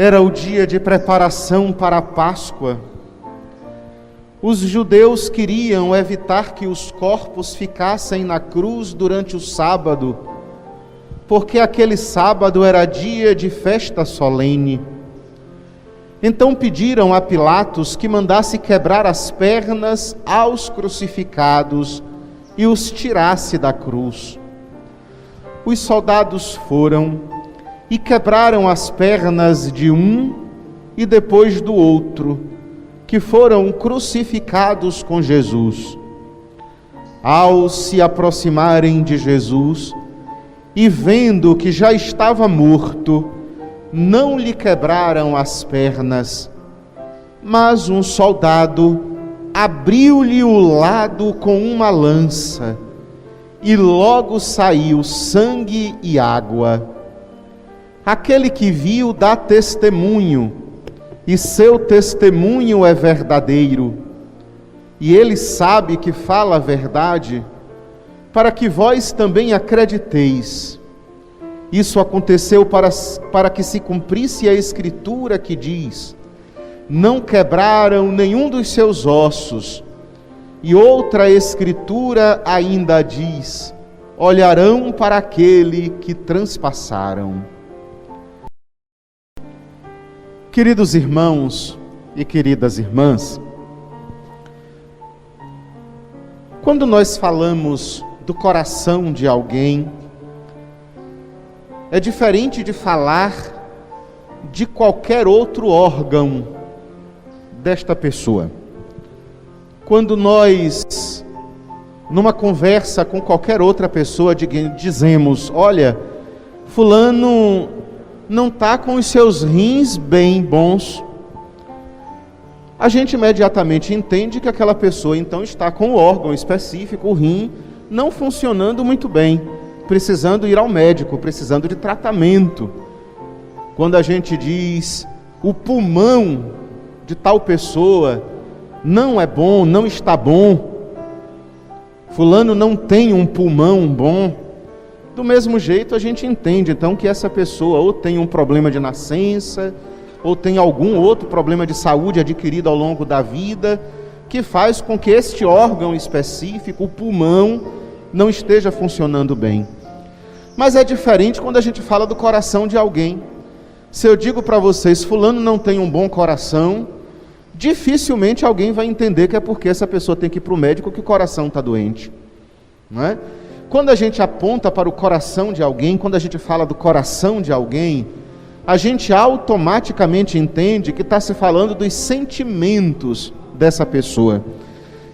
Era o dia de preparação para a Páscoa. Os judeus queriam evitar que os corpos ficassem na cruz durante o sábado, porque aquele sábado era dia de festa solene. Então pediram a Pilatos que mandasse quebrar as pernas aos crucificados e os tirasse da cruz. Os soldados foram e quebraram as pernas de um e depois do outro, que foram crucificados com Jesus. Ao se aproximarem de Jesus e vendo que já estava morto, não lhe quebraram as pernas, mas um soldado abriu-lhe o lado com uma lança, e logo saiu sangue e água. Aquele que viu dá testemunho, e seu testemunho é verdadeiro, e ele sabe que fala a verdade, para que vós também acrediteis. Isso aconteceu para que se cumprisse a Escritura que diz: não quebraram nenhum dos seus ossos. E outra Escritura ainda diz: olharão para aquele que transpassaram. Queridos irmãos e queridas irmãs, quando nós falamos do coração de alguém, é diferente de falar de qualquer outro órgão desta pessoa. Quando nós, numa conversa com qualquer outra pessoa, dizemos: olha, fulano não está com os seus rins bem bons, a gente imediatamente entende que aquela pessoa então está com o órgão específico, o rim, não funcionando muito bem, precisando ir ao médico, precisando de tratamento. Quando a gente diz: o pulmão de tal pessoa não é bom, não está bom, fulano não tem um pulmão bom, do mesmo jeito a gente entende então que essa pessoa ou tem um problema de nascença, ou tem algum outro problema de saúde adquirido ao longo da vida, que faz com que este órgão específico, o pulmão, não esteja funcionando bem. Mas é diferente quando a gente fala do coração de alguém. Se eu digo para vocês: fulano não tem um bom coração, dificilmente alguém vai entender que é porque essa pessoa tem que ir para o médico que o coração está doente, não é? Quando a gente aponta para o coração de alguém, quando a gente fala do coração de alguém, a gente automaticamente entende que está se falando dos sentimentos dessa pessoa,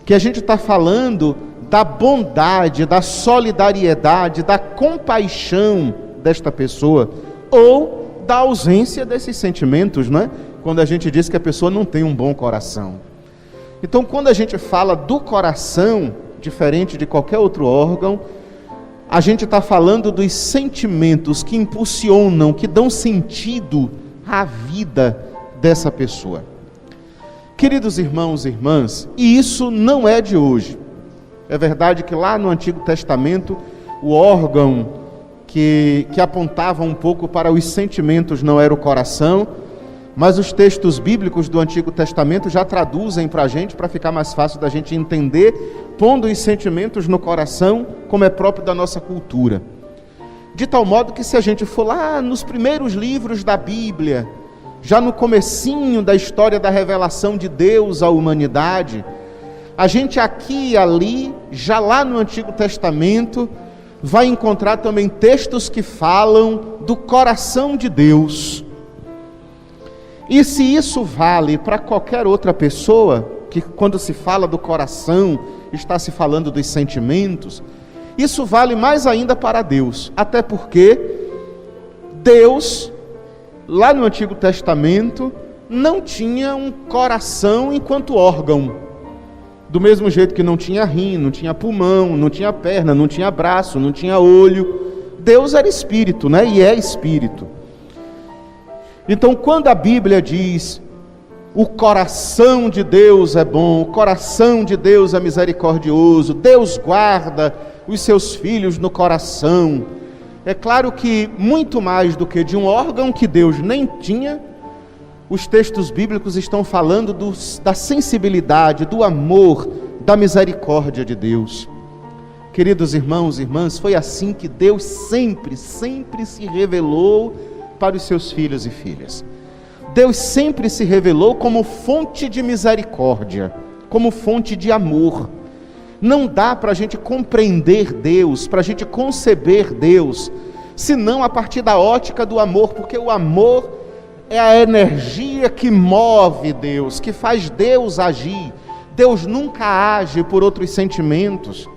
que a gente está falando da bondade, da solidariedade, da compaixão desta pessoa, ou da ausência desses sentimentos, não é? Quando a gente diz que a pessoa não tem um bom coração. Então, quando a gente fala do coração, diferente de qualquer outro órgão, a gente está falando dos sentimentos que impulsionam, que dão sentido à vida dessa pessoa. Queridos irmãos e irmãs, e isso não é de hoje. É verdade que lá no Antigo Testamento, o órgão que apontava um pouco para os sentimentos não era o coração, mas os textos bíblicos do Antigo Testamento já traduzem para a gente, para ficar mais fácil da gente entender, pondo os sentimentos no coração, como é próprio da nossa cultura. De tal modo que se a gente for lá nos primeiros livros da Bíblia, já no comecinho da história da revelação de Deus à humanidade, a gente aqui e ali, já lá no Antigo Testamento, vai encontrar também textos que falam do coração de Deus. E se isso vale para qualquer outra pessoa, que quando se fala do coração, está se falando dos sentimentos, isso vale mais ainda para Deus, até porque Deus, lá no Antigo Testamento, não tinha um coração enquanto órgão, do mesmo jeito que não tinha rim, não tinha pulmão, não tinha perna, não tinha braço, não tinha olho. Deus era espírito, né? E é espírito. Então, quando a Bíblia diz: o coração de Deus é bom, o coração de Deus é misericordioso, Deus guarda os seus filhos no coração, é claro que muito mais do que de um órgão que Deus nem tinha, os textos bíblicos estão falando da sensibilidade, do amor, da misericórdia de Deus. Queridos irmãos e irmãs, foi assim que Deus sempre se revelou para os seus filhos e filhas. Deus sempre se revelou como fonte de misericórdia, como fonte de amor. Não dá para a gente compreender Deus, para a gente conceber Deus, senão a partir da ótica do amor, porque o amor é a energia que move Deus, que faz Deus agir. Deus nunca age por outros sentimentos.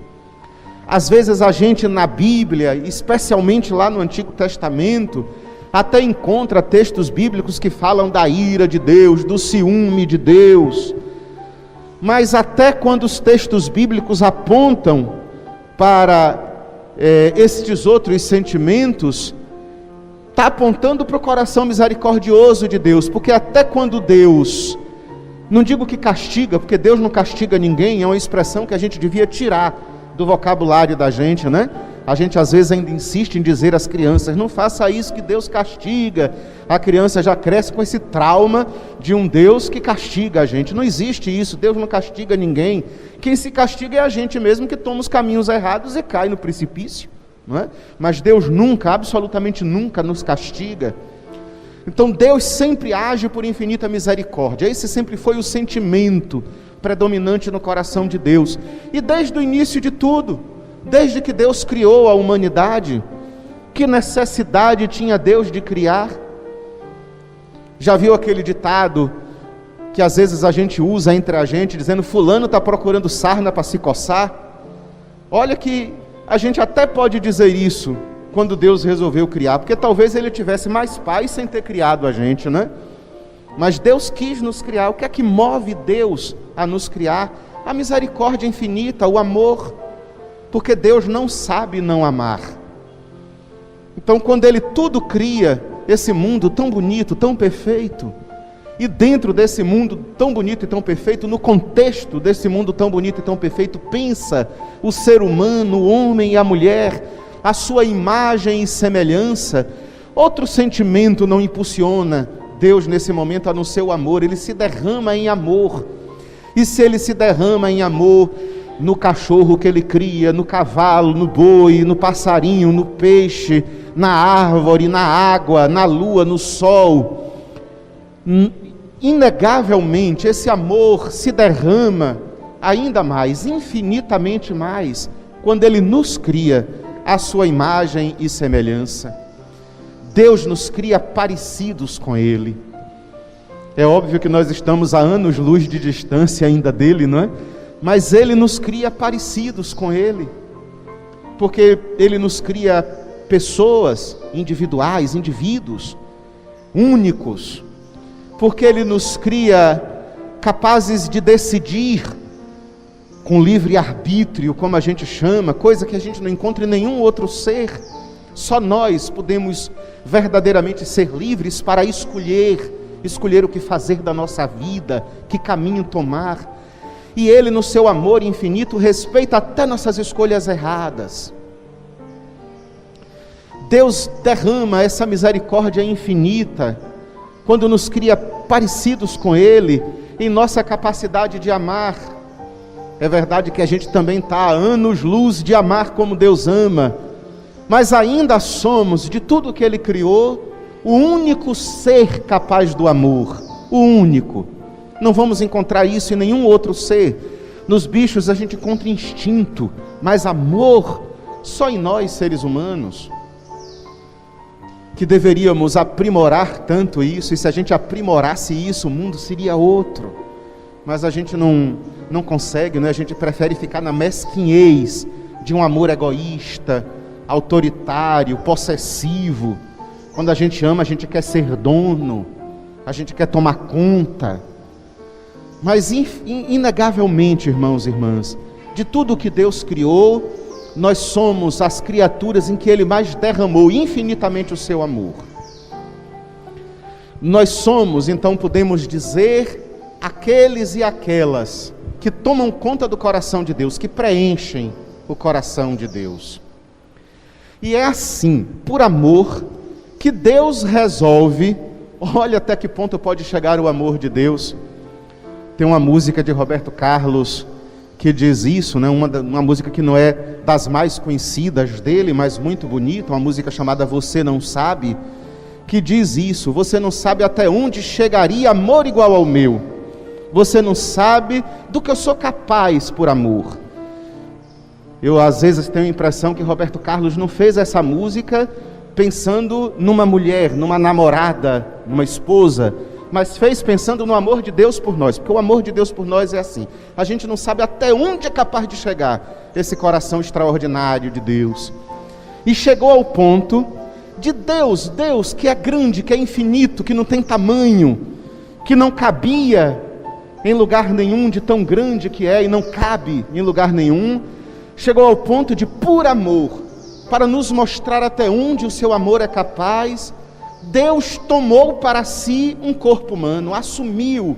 Às vezes a gente na Bíblia, especialmente lá no Antigo Testamento, até encontra textos bíblicos que falam da ira de Deus, do ciúme de Deus. Mas até quando os textos bíblicos apontam para estes outros sentimentos, está apontando para o coração misericordioso de Deus, porque até quando Deus, não digo que castiga, porque Deus não castiga ninguém, é uma expressão que a gente devia tirar do vocabulário da gente, né? A gente às vezes ainda insiste em dizer às crianças, não faça isso que Deus castiga. A criança já cresce com esse trauma de um Deus que castiga a gente. Não existe isso, Deus não castiga ninguém. Quem se castiga é a gente mesmo que toma os caminhos errados e cai no precipício, não é? Mas Deus nunca, absolutamente nunca nos castiga. Então Deus sempre age por infinita misericórdia. Esse sempre foi o sentimento predominante no coração de Deus. E desde o início de tudo, desde que Deus criou a humanidade, que necessidade tinha Deus de criar? Já viu aquele ditado que às vezes a gente usa entre a gente, dizendo fulano está procurando sarna para se coçar? Olha que a gente até pode dizer isso quando Deus resolveu criar, porque talvez ele tivesse mais paz sem ter criado a gente, né? Mas Deus quis nos criar. O que é que move Deus a nos criar? A misericórdia infinita, o amor, porque Deus não sabe não amar. Então quando Ele tudo cria, esse mundo tão bonito, tão perfeito, e dentro desse mundo tão bonito e tão perfeito, no contexto desse mundo tão bonito e tão perfeito, pensa o ser humano, o homem e a mulher, a sua imagem e semelhança. Outro sentimento não impulsiona Deus nesse momento a não ser o amor. Ele se derrama em amor. E se Ele se derrama em amor no cachorro que Ele cria, no cavalo, no boi, no passarinho, no peixe, na árvore, na água, na lua, no sol, inegavelmente esse amor se derrama ainda mais, infinitamente mais, quando Ele nos cria à sua imagem e semelhança. Deus nos cria parecidos com Ele. É óbvio que nós estamos a anos-luz de distância ainda dEle, não é? Mas Ele nos cria parecidos com Ele, porque Ele nos cria pessoas individuais, indivíduos únicos, porque Ele nos cria capazes de decidir com livre arbítrio, como a gente chama, coisa que a gente não encontra em nenhum outro ser. Só nós podemos verdadeiramente ser livres para escolher o que fazer da nossa vida, que caminho tomar. E Ele, no seu amor infinito, respeita até nossas escolhas erradas. Deus derrama essa misericórdia infinita quando nos cria parecidos com Ele em nossa capacidade de amar. É verdade que a gente também está a anos-luz de amar como Deus ama, mas ainda somos, de tudo que Ele criou, o único ser capaz do amor, o único. Não vamos encontrar isso em nenhum outro ser. Nos bichos a gente encontra instinto, mas amor só em nós, seres humanos, que deveríamos aprimorar tanto isso, e se a gente aprimorasse isso, o mundo seria outro. Mas a gente não consegue, né? A gente prefere ficar na mesquinhez de um amor egoísta, autoritário, possessivo. Quando a gente ama, a gente quer ser dono, a gente quer tomar conta. Mas inegavelmente, irmãos e irmãs, de tudo que Deus criou, nós somos as criaturas em que Ele mais derramou infinitamente o seu amor. Nós somos, então podemos dizer, aqueles e aquelas que tomam conta do coração de Deus, que preenchem o coração de Deus. E é assim, por amor, que Deus resolve Olha até que ponto pode chegar o amor de Deus. Tem uma música de Roberto Carlos que diz isso, né? Uma música que não é das mais conhecidas dele, mas muito bonita, uma música chamada Você Não Sabe, que diz isso: você não sabe até onde chegaria amor igual ao meu, você não sabe do que eu sou capaz por amor. Eu às vezes tenho a impressão que Roberto Carlos não fez essa música pensando numa mulher, numa namorada, numa esposa, mas fez pensando no amor de Deus por nós, porque o amor de Deus por nós é assim, a gente não sabe até onde é capaz de chegar esse coração extraordinário de Deus. E chegou ao ponto de Deus que é grande, que é infinito, que não tem tamanho, que não cabia em lugar nenhum de tão grande que é, e não cabe em lugar nenhum, chegou ao ponto de, por amor, para nos mostrar até onde o seu amor é capaz, Deus tomou para si um corpo humano, assumiu,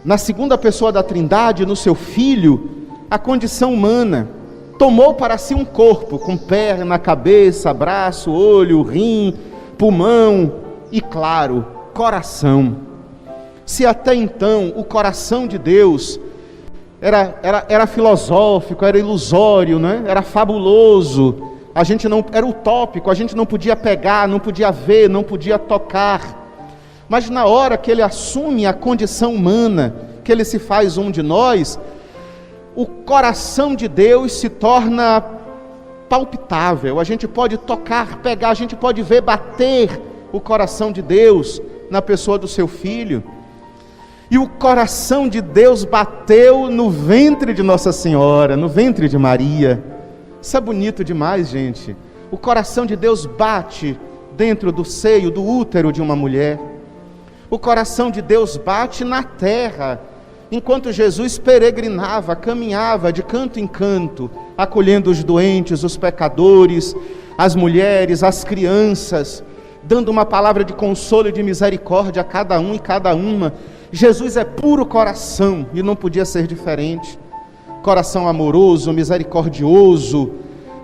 na segunda pessoa da Trindade, no seu Filho, a condição humana, tomou para si um corpo, com perna, cabeça, braço, olho, rim, pulmão e, claro, coração. Se até então o coração de Deus era filosófico, era ilusório, né? Era fabuloso, a gente não, era utópico, a gente não podia pegar, não podia ver, não podia tocar. Mas na hora que ele assume a condição humana, que ele se faz um de nós, o coração de Deus se torna palpitável. A gente pode tocar, pegar, a gente pode ver bater o coração de Deus na pessoa do seu Filho. E o coração de Deus bateu no ventre de Nossa Senhora, no ventre de Maria. Isso é bonito demais, gente. O coração de Deus bate dentro do seio, do útero de uma mulher. O coração de Deus bate na terra, enquanto Jesus peregrinava, caminhava de canto em canto, acolhendo os doentes, os pecadores, as mulheres, as crianças, dando uma palavra de consolo e de misericórdia a cada um e cada uma. Jesus é puro coração e não podia ser diferente. Coração amoroso, misericordioso,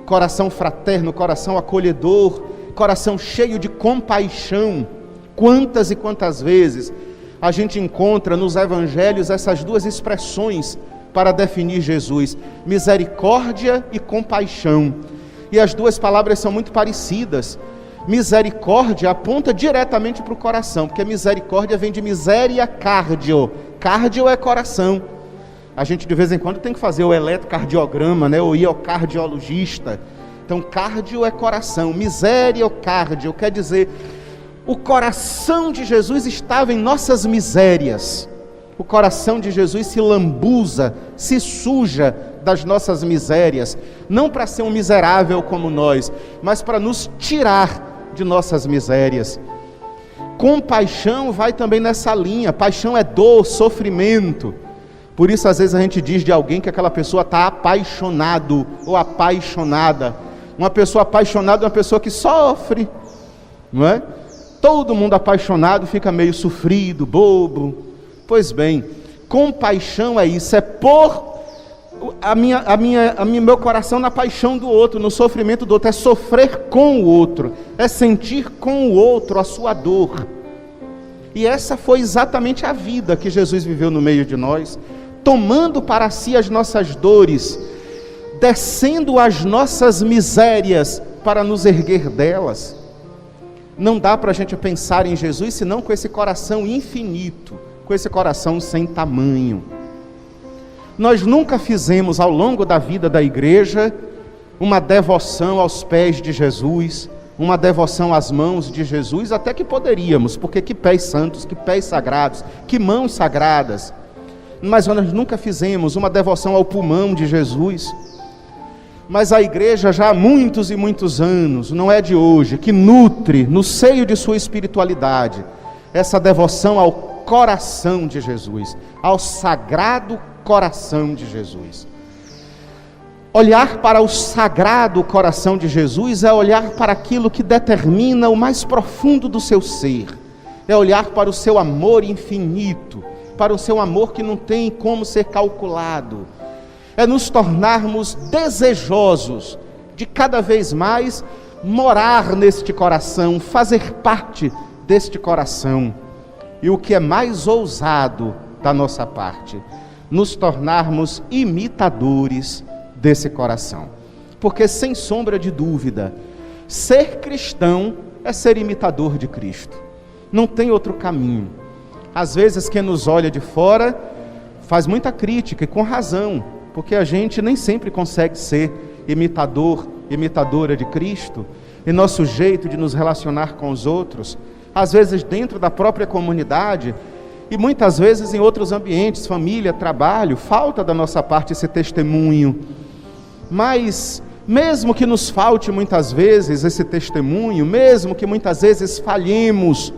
coração fraterno, coração acolhedor, coração cheio de compaixão. Quantas e quantas vezes a gente encontra nos evangelhos essas duas expressões para definir Jesus: misericórdia e compaixão. E as duas palavras são muito parecidas. Misericórdia aponta diretamente para o coração, porque misericórdia vem de miséria cardio. Cardio é coração. A gente de vez em quando tem que fazer o eletrocardiograma, né? O ir ao cardiologista. Então cardio é coração, miséria ou cardio quer dizer, o coração de Jesus estava em nossas misérias. O coração de Jesus se lambuza, se suja das nossas misérias, não para ser um miserável como nós, mas para nos tirar de nossas misérias. Compaixão vai também nessa linha. Paixão é dor, sofrimento. Por isso às vezes a gente diz de alguém que aquela pessoa está apaixonado ou apaixonada. Uma pessoa apaixonada é uma pessoa que sofre, não é? Todo mundo apaixonado fica meio sofrido, bobo. Pois bem, compaixão é isso, é pôr meu coração na paixão do outro, no sofrimento do outro, é sofrer com o outro, é sentir com o outro a sua dor. E essa foi exatamente a vida que Jesus viveu no meio de nós, tomando para si as nossas dores, descendo as nossas misérias para nos erguer delas. Não dá para a gente pensar em Jesus senão com esse coração infinito, com esse coração sem tamanho. Nós nunca fizemos ao longo da vida da igreja uma devoção aos pés de Jesus, uma devoção às mãos de Jesus, até que poderíamos, porque que pés santos, que pés sagrados, que mãos sagradas. Mas nós nunca fizemos uma devoção ao pulmão de Jesus. Mas a igreja já há muitos e muitos anos, não é de hoje, que nutre no seio de sua espiritualidade essa devoção ao coração de Jesus, ao sagrado coração de Jesus. Olhar para o sagrado coração de Jesus é olhar para aquilo que determina o mais profundo do seu ser, é olhar para o seu amor infinito, para o seu amor que não tem como ser calculado, é nos tornarmos desejosos de cada vez mais morar neste coração, fazer parte deste coração e o que é mais ousado da nossa parte, nos tornarmos imitadores desse coração. Porque, sem sombra de dúvida, ser cristão é ser imitador de Cristo. Não tem outro caminho. Às vezes, quem nos olha de fora faz muita crítica, e com razão, porque a gente nem sempre consegue ser imitador, imitadora de Cristo, e nosso jeito de nos relacionar com os outros, às vezes dentro da própria comunidade, e muitas vezes em outros ambientes, família, trabalho, falta da nossa parte esse testemunho. Mas, mesmo que nos falte muitas vezes esse testemunho, mesmo que muitas vezes falhemos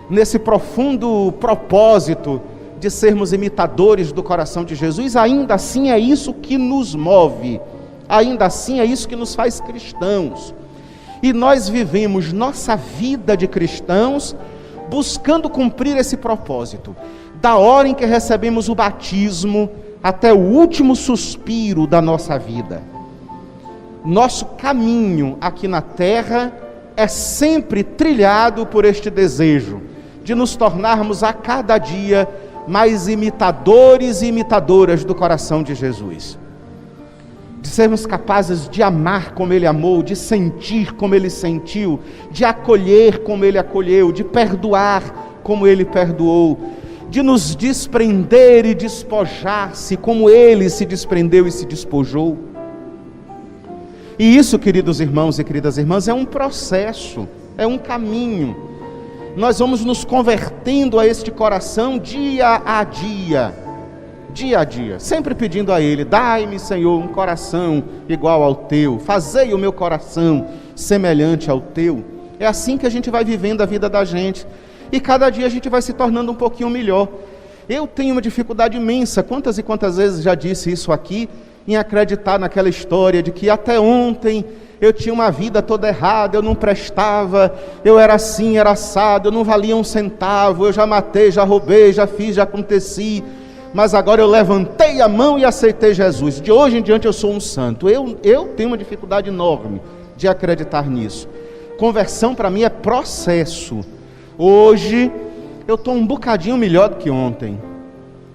nesse profundo propósito de sermos imitadores do coração de Jesus, ainda assim é isso que nos move, ainda assim é isso que nos faz cristãos. E nós vivemos nossa vida de cristãos buscando cumprir esse propósito, da hora em que recebemos o batismo até o último suspiro da nossa vida. Nosso caminho aqui na terra é sempre trilhado por este desejo de nos tornarmos a cada dia mais imitadores e imitadoras do coração de Jesus, de sermos capazes de amar como Ele amou, de sentir como Ele sentiu, de acolher como Ele acolheu, de perdoar como Ele perdoou, de nos desprender e despojar-se como Ele se desprendeu e se despojou. E isso, queridos irmãos e queridas irmãs, é um processo, é um caminho. Nós vamos nos convertendo a este coração dia a dia, sempre pedindo a Ele: dai-me, Senhor, um coração igual ao Teu, fazei o meu coração semelhante ao Teu. É assim que a gente vai vivendo a vida da gente, e cada dia a gente vai se tornando um pouquinho melhor. Eu tenho uma dificuldade imensa, quantas e quantas vezes já disse isso aqui, em acreditar naquela história de que até ontem eu tinha uma vida toda errada, eu não prestava, eu era assim, era assado, eu não valia um centavo, eu já matei, já roubei, já fiz, já aconteci, mas agora eu levantei a mão e aceitei Jesus, de hoje em diante eu sou um santo. Eu tenho uma dificuldade enorme de acreditar nisso. Conversão para mim é processo. Hoje eu estou um bocadinho melhor do que ontem.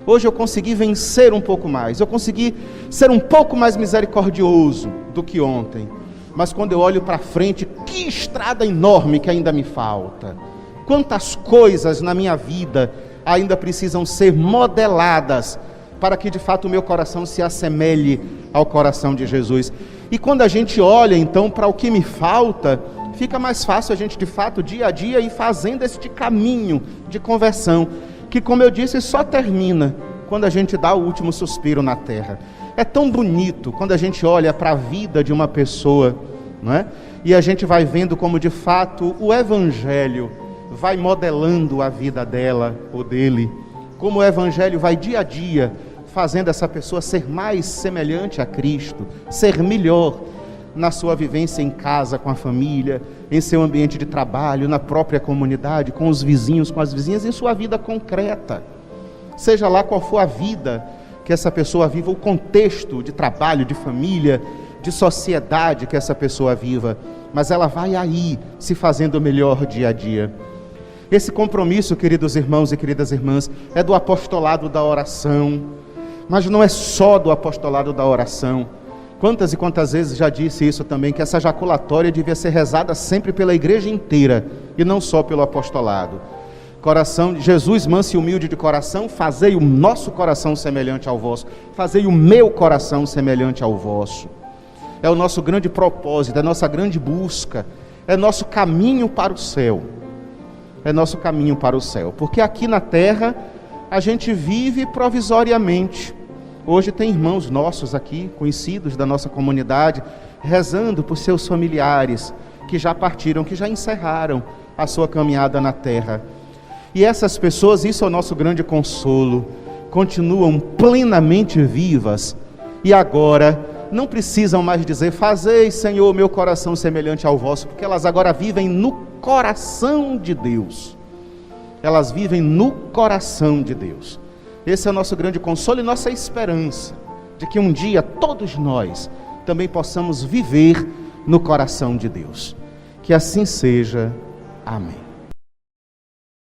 Hoje eu consegui vencer um pouco mais, eu consegui ser um pouco mais misericordioso do que ontem. Mas quando eu olho para frente, que estrada enorme que ainda me falta. Quantas coisas na minha vida ainda precisam ser modeladas para que de fato o meu coração se assemelhe ao coração de Jesus. E quando a gente olha então para o que me falta, fica mais fácil a gente de fato dia a dia ir fazendo este caminho de conversão, que, como eu disse, só termina quando a gente dá o último suspiro na terra. É tão bonito quando a gente olha para a vida de uma pessoa, não é? E a gente vai vendo como de fato o Evangelho vai modelando a vida dela ou dele, como o Evangelho vai dia a dia fazendo essa pessoa ser mais semelhante a Cristo, ser melhor na sua vivência em casa, com a família, em seu ambiente de trabalho, na própria comunidade, com os vizinhos, com as vizinhas, em sua vida concreta. Seja lá qual for a vida que essa pessoa viva, o contexto de trabalho, de família, de sociedade que essa pessoa viva, mas ela vai aí se fazendo melhor dia a dia. Esse compromisso, queridos irmãos e queridas irmãs, é do apostolado da oração, mas não é só do apostolado da oração. Quantas e quantas vezes já disse isso também, que essa jaculatória devia ser rezada sempre pela igreja inteira, e não só pelo apostolado. Coração de Jesus, manso e humilde de coração, fazei o nosso coração semelhante ao vosso, fazei o meu coração semelhante ao vosso. É o nosso grande propósito, é a nossa grande busca, é nosso caminho para o céu. É nosso caminho para o céu, porque aqui na terra a gente vive provisoriamente. Hoje tem irmãos nossos aqui, conhecidos da nossa comunidade, rezando por seus familiares que já partiram, que já encerraram a sua caminhada na terra. E essas pessoas, isso é o nosso grande consolo, continuam plenamente vivas e agora não precisam mais dizer: fazei, Senhor, meu coração semelhante ao vosso, porque elas agora vivem no coração de Deus. Elas vivem no coração de Deus. Esse é o nosso grande consolo e nossa esperança, de que um dia todos nós também possamos viver no coração de Deus. Que assim seja. Amém.